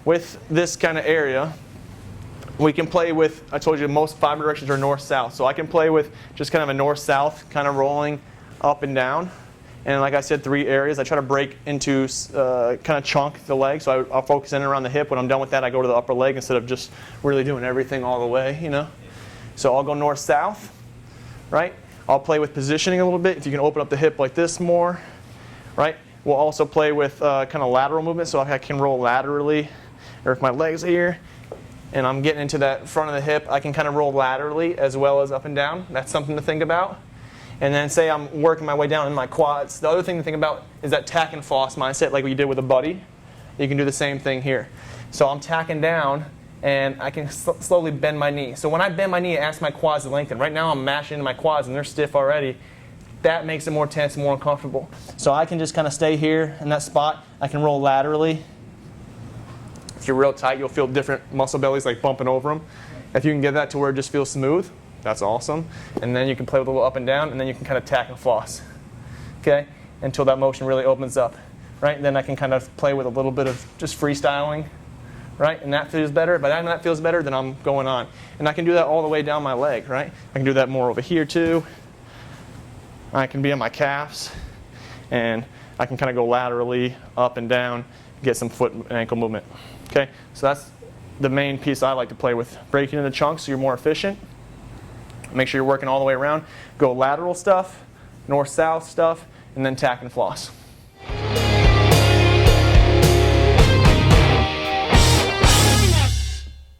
with this kind of area, we can play with, I told you most 5 directions are north-south. So I can play with just kind of a north-south, kind of rolling up and down. And like I said, 3 areas. I try to break into kind of chunk the leg. So I'll focus in around the hip. When I'm done with that, I go to the upper leg instead of just really doing everything all the way, you know. So I'll go north-south, right? I'll play with positioning a little bit. If you can open up the hip like this more, right? We'll also play with kind of lateral movement. So I can roll laterally, or if my leg's here, and I'm getting into that front of the hip, I can kind of roll laterally as well as up and down. That's something to think about. And then say I'm working my way down in my quads. The other thing to think about is that tack and floss mindset, like what you did with a buddy. You can do the same thing here. So I'm tacking down, and I can slowly bend my knee. So when I bend my knee, I ask my quads to lengthen. Right now I'm mashing into my quads, and they're stiff already. That makes it more tense and more uncomfortable. So I can just kind of stay here in that spot. I can roll laterally. If you're real tight, you'll feel different muscle bellies like bumping over them. If you can get that to where it just feels smooth, that's awesome. And then you can play with a little up and down, and then you can kind of tack and floss, okay, until that motion really opens up, right? And then I can kind of play with a little bit of just freestyling, right? And that feels better. By the time that feels better, then I'm going on. And I can do that all the way down my leg, right? I can do that more over here too. I can be on my calves, and I can kind of go laterally up and down, get some foot and ankle movement. Okay, so that's the main piece I like to play with. Break it into chunks so you're more efficient. Make sure you're working all the way around. Go lateral stuff, north-south stuff, and then tack and floss.